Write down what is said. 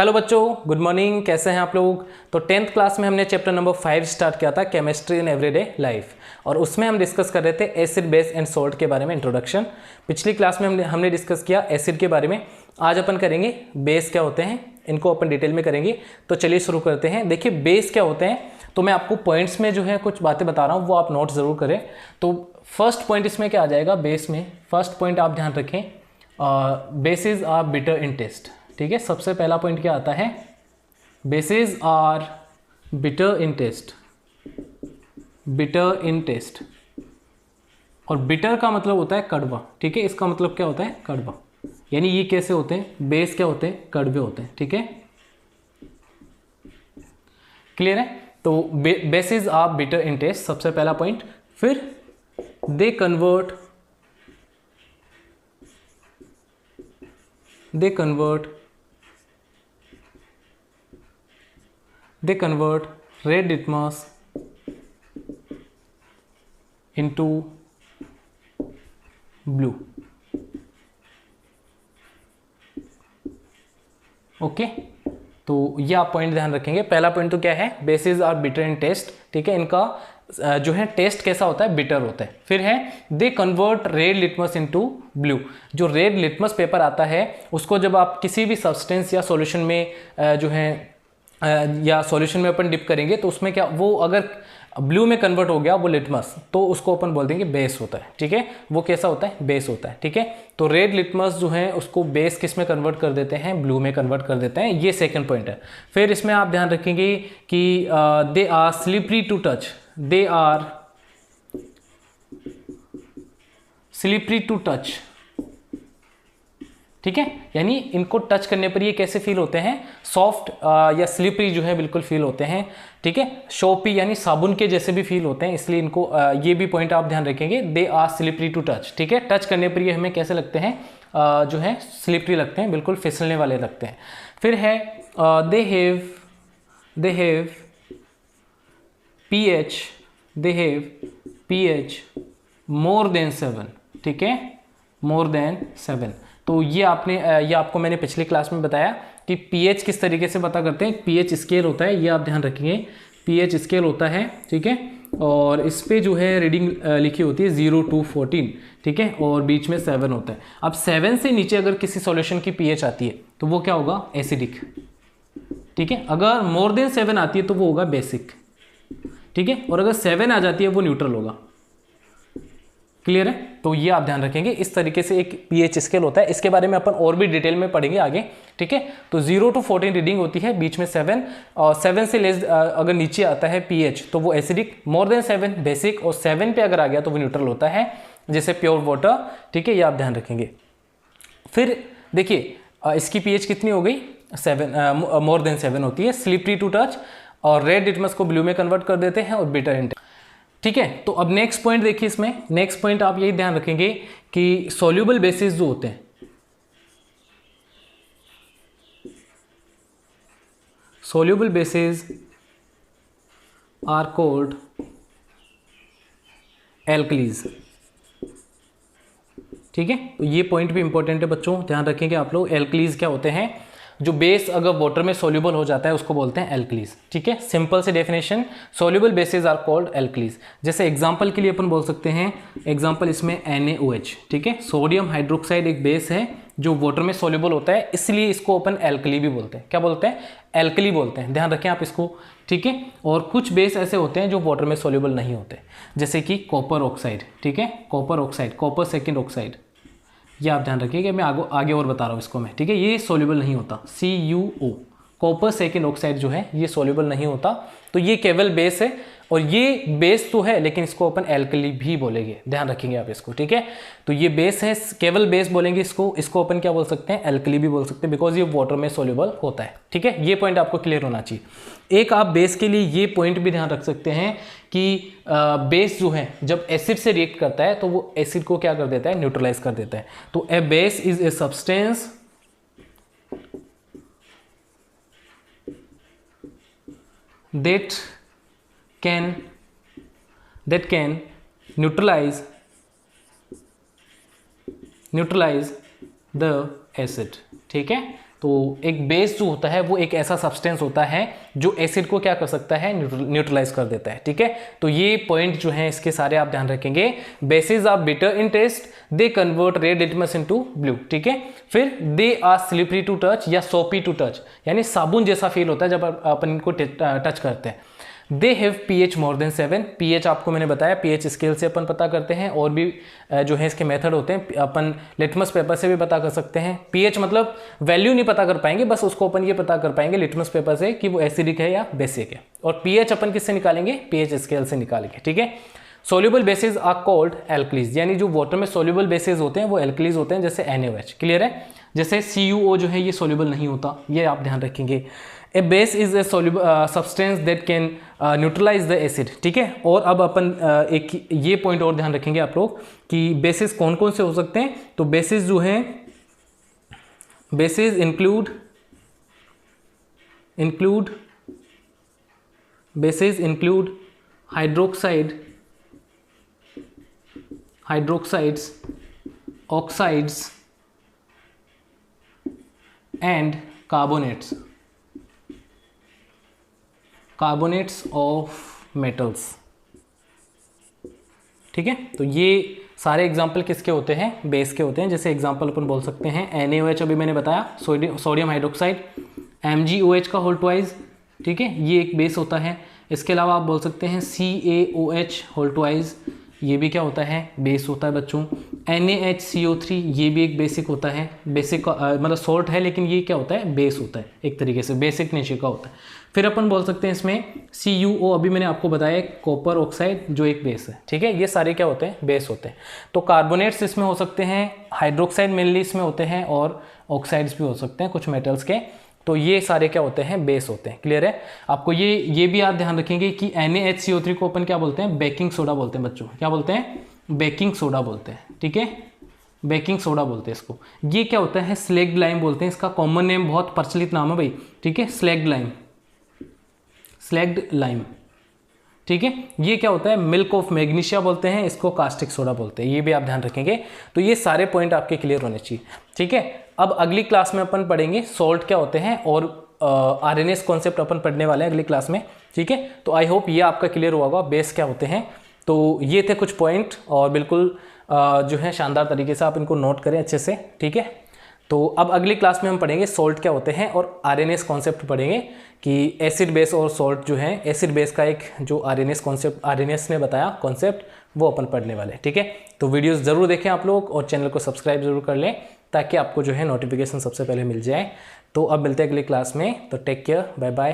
Hello बच्चों, good morning. कैसे हैं आप लोग। तो 10th क्लास में हमने चैप्टर नंबर 5 स्टार्ट किया था, केमिस्ट्री इन एवरीडे लाइफ, और उसमें हम डिस्कस कर रहे थे एसिड, बेस एंड सॉल्ट के बारे में इंट्रोडक्शन। पिछली क्लास में हमने डिस्कस किया एसिड के बारे में। आज अपन करेंगे बेस क्या होते हैं, इनको अपन डिटेल में करेंगे। तो चलिए शुरू करते हैं। देखिए बेस क्या होते हैं, तो मैं आपको पॉइंट्स में जो है कुछ बातें बता रहा हूँ, वो आप नोट ज़रूर करें। तो फर्स्ट पॉइंट इसमें क्या आ जाएगा, बेस में फर्स्ट पॉइंट आप ध्यान रखें, bases are bitter in taste. ठीक है, सबसे पहला पॉइंट क्या आता है, bases are bitter in taste. Bitter in taste, और बिटर का मतलब होता है कड़वा। ठीक है, इसका मतलब क्या होता है, कड़वा। यानी ये कैसे होते हैं, बेस क्या होते हैं, कड़वे होते हैं। ठीक है, क्लियर है। तो bases are bitter in taste, सबसे पहला पॉइंट। फिर they convert red litmus into blue. Okay, तो ये आप पॉइंट ध्यान रखेंगे। पहला पॉइंट तो क्या है, bases are bitter in taste. ठीक है, इनका जो है टेस्ट कैसा होता है, बिटर होता है। फिर है दे convert red litmus into blue. जो रेड लिटमस पेपर आता है, उसको जब आप किसी भी सब्सटेंस या सॉल्यूशन में जो है या सॉल्यूशन में अपन डिप करेंगे, तो उसमें क्या, वो अगर ब्लू में कन्वर्ट हो गया वो लिटमस, तो उसको अपन बोल देंगे बेस होता है। ठीक है, वो कैसा होता है, बेस होता है। ठीक है, तो रेड लिटमस जो है उसको बेस किस में कन्वर्ट कर देते हैं, ब्लू में कन्वर्ट कर देते हैं। ये सेकंड पॉइंट है। फिर इसमें आप ध्यान रखेंगे कि they are slippery to touch. They are slippery to touch. ठीक है, यानी इनको टच करने पर ये कैसे फील होते हैं, सॉफ्ट या स्लिपरी जो है बिल्कुल फील होते हैं। ठीक है, शोपी यानी साबुन के जैसे भी फील होते हैं, इसलिए इनको ये भी पॉइंट आप ध्यान रखेंगे, they are slippery to touch. ठीक है, टच करने पर ये हमें कैसे लगते हैं, जो है स्लिपरी लगते हैं, बिल्कुल फिसलने वाले लगते हैं। फिर है they have pH more than 7। ठीक है, मोर देन 7। तो ये आपको मैंने पिछली क्लास में बताया कि pH किस तरीके से पता करते हैं। pH स्केल होता है, ये आप ध्यान रखेंगे, pH स्केल होता है। ठीक है, और इस पे जो है रीडिंग लिखी होती है 0 to 14। ठीक है, और बीच में 7 होता है। अब 7 से नीचे अगर किसी सॉल्यूशन की pH आती है तो वो क्या होगा, एसिडिक। ठीक है, अगर मोर देन 7 आती है तो वो होगा बेसिक। ठीक है, और अगर 7 आ जाती है वो न्यूट्रल होगा। क्लियर है, तो ये आप ध्यान रखेंगे। इस तरीके से एक pH स्केल होता है, इसके बारे में अपन और भी डिटेल में पढ़ेंगे आगे। ठीक है, तो 0 to 14 रीडिंग होती है, बीच में 7, और 7 से लेस अगर नीचे आता है pH तो वो एसिडिक, मोर देन 7 बेसिक, और 7 पे अगर आ गया तो वो न्यूट्रल होता है, जैसे प्योर वाटर। ठीक है, ये आप ध्यान रखेंगे। फिर देखिए इसकी pH कितनी हो गई, 7, मोर देन 7 होती है, स्लिपरी टू टच, और रेड लिटमस को ब्लू में कन्वर्ट कर देते हैं, और बिटर इन टेस्ट। ठीक है, तो अब नेक्स्ट पॉइंट देखिए। इसमें नेक्स्ट पॉइंट आप यही ध्यान रखेंगे कि सॉल्युबल बेसिस जो होते हैं, soluble bases are called alkalis. ठीक है, तो ये पॉइंट भी इंपॉर्टेंट है बच्चों, ध्यान रखेंगे आप लोग। एल्कलीज क्या होते हैं, जो बेस अगर वाटर में सॉल्युबल हो जाता है उसको बोलते हैं एल्कलीज। ठीक है, सिंपल से definition, soluble bases are called alkalis. जैसे एग्जांपल के लिए अपन बोल सकते हैं, एग्जांपल इसमें NaOH। ठीक है, सोडियम हाइड्रोक्साइड एक बेस है जो वाटर में सॉल्युबल होता है, इसलिए इसको अपन एल्कली भी बोलते हैं। क्या बोलते हैं, एल्कली बोलते हैं, ध्यान रखें आप इसको। ठीक है, और कुछ बेस ऐसे होते हैं जो वाटर में सॉल्युबल नहीं होते, जैसे कि कॉपर ऑक्साइड। ठीक है, copper oxide, copper second oxide, ये आप ध्यान रखिए कि मैं आगे और बता रहा हूँ इसको मैं। ठीक है, ये सॉल्युबल नहीं होता, CuO, कॉपर सेकेंड ऑक्साइड जो है ये सॉल्युबल नहीं होता। तो ये केवल बेस है, और ये बेस तो है लेकिन इसको अपन एल्कली भी बोलेंगे, ध्यान रखेंगे आप इसको। ठीक है, तो ये बेस है, केवल बेस बोलेंगे इसको अपन क्या बोल सकते हैं, एल्कली भी बोल सकते हैं, बिकॉज ये वाटर में सॉल्युबल होता है। ठीक है, ये पॉइंट आपको क्लियर होना चाहिए। एक आप बेस के लिए ये पॉइंट भी ध्यान रख सकते हैं कि बेस जो है जब एसिड से रिएक्ट करता है तो वो एसिड को क्या कर देता है, न्यूट्रलाइज कर देता है। तो a base is a substance that can neutralize the acid। ठीक है, तो एक बेस जो होता है वो एक ऐसा सब्सटेंस होता है जो एसिड को क्या कर सकता है, न्यूट्रलाइज कर देता है, ठीक है। तो ये पॉइंट जो है इसके सारे आप ध्यान रखेंगे। Bases are bitter in taste, they convert red litmus into blue, ठीक है। फिर they are slippery to touch या सोपी टू टच, यानी साबुन जैसा फील होता है जब अपन इनको टच करते हैं। They have pH more than 7, pH आपको मैंने बताया pH स्केल से अपन पता करते हैं, और भी जो है इसके मेथड होते हैं, अपन लिटमस पेपर से भी पता कर सकते हैं। pH मतलब वैल्यू नहीं पता कर पाएंगे, बस उसको अपन ये पता कर पाएंगे लिटमस पेपर से कि वो एसिडिक है या बेसिक है। और pH अपन किससे निकालेंगे, pH स्केल से निकालेंगे, ठीक है। Soluble bases are called alkalis, यानी जो वाटर में सोल्यूबल बेसिस होते हैं वो एल्कलीज होते हैं, जैसे NaOH, क्लियर है। जैसे CuO जो है ये सोल्यूबल नहीं होता, ये आप ध्यान रखेंगे। A base is a soluble substance that can neutralize the acid, ठीक है। और अब अपन एक ये पॉइंट और ध्यान रखेंगे आप लोग कि बेसिस कौन कौन से हो सकते हैं। तो बेसिस जो है, basis include hydroxides, oxides and carbonates of metals, ठीक है। तो ये सारे एग्जाम्पल किसके होते हैं, बेस के होते हैं। जैसे एग्जाम्पल अपन बोल सकते हैं NaOH, अभी मैंने बताया, सोडियम हाइड्रोक्साइड, MgOH का होल ट्वाइस, ठीक है, ये एक बेस होता है। इसके अलावा आप बोल सकते हैं CaOH होल ट्वाइस, ये भी क्या होता है, बेस होता है बच्चों। NaHCO3 ये भी एक बेसिक होता है, बेसिक मतलब सॉल्ट है लेकिन ये क्या होता है, बेस होता है, एक तरीके से बेसिक नेचर का होता है। फिर अपन बोल सकते हैं इसमें CuO, अभी मैंने आपको बताया कॉपर ऑक्साइड जो एक बेस है, ठीक है। ये सारे क्या होते हैं, बेस होते हैं। तो कार्बोनेट्स इसमें हो सकते हैं, हाइड्रोक्साइड मेनली इसमें होते हैं, और ऑक्साइड्स भी हो सकते हैं कुछ मेटल्स के। तो ये सारे क्या होते हैं, बेस होते हैं, क्लियर है। आपको ये भी आप ध्यान रखेंगे कि NaHCO3 को अपन क्या बोलते हैं, बेकिंग सोडा बोलते हैं बच्चों, क्या बोलते हैं, बेकिंग सोडा बोलते हैं, ठीक है, बेकिंग सोडा बोलते हैं इसको। ये क्या होता है, स्लैग्ड लाइम बोलते हैं, इसका कॉमन नेम बहुत प्रचलित नाम है भाई, ठीक है, स्लैग्ड लाइम, ठीक है। ये क्या होता है, मिल्क ऑफ मैग्नीशिया बोलते हैं इसको, कास्टिक सोडा बोलते हैं, ये भी आप ध्यान रखेंगे। तो ये सारे पॉइंट आपके क्लियर होने चाहिए, ठीक है। अब अगली क्लास में अपन पढ़ेंगे सॉल्ट क्या होते हैं, और RNS कॉन्सेप्ट अपन पढ़ने वाले हैं अगली क्लास में, ठीक है। तो आई होप ये आपका क्लियर हुआ होगा, बेस क्या होते हैं। तो ये थे कुछ पॉइंट, और बिल्कुल जो है शानदार तरीके से आप इनको नोट करें अच्छे से, ठीक है। तो अब अगली क्लास में हम पढ़ेंगे सॉल्ट क्या होते हैं, और RNS कॉन्सेप्ट पढ़ेंगे कि एसिड बेस और सॉल्ट जो है, एसिड बेस का एक जो RNS ने बताया कॉन्सेप्ट, वो अपन पढ़ने वाले हैं, ठीक है। तो वीडियोस ज़रूर देखें आप लोग, और चैनल को सब्सक्राइब जरूर कर लें ताकि आपको जो है नोटिफिकेशन सबसे पहले मिल जाए। तो अब मिलते हैं अगली क्लास में, तो टेक केयर, बाय बाय।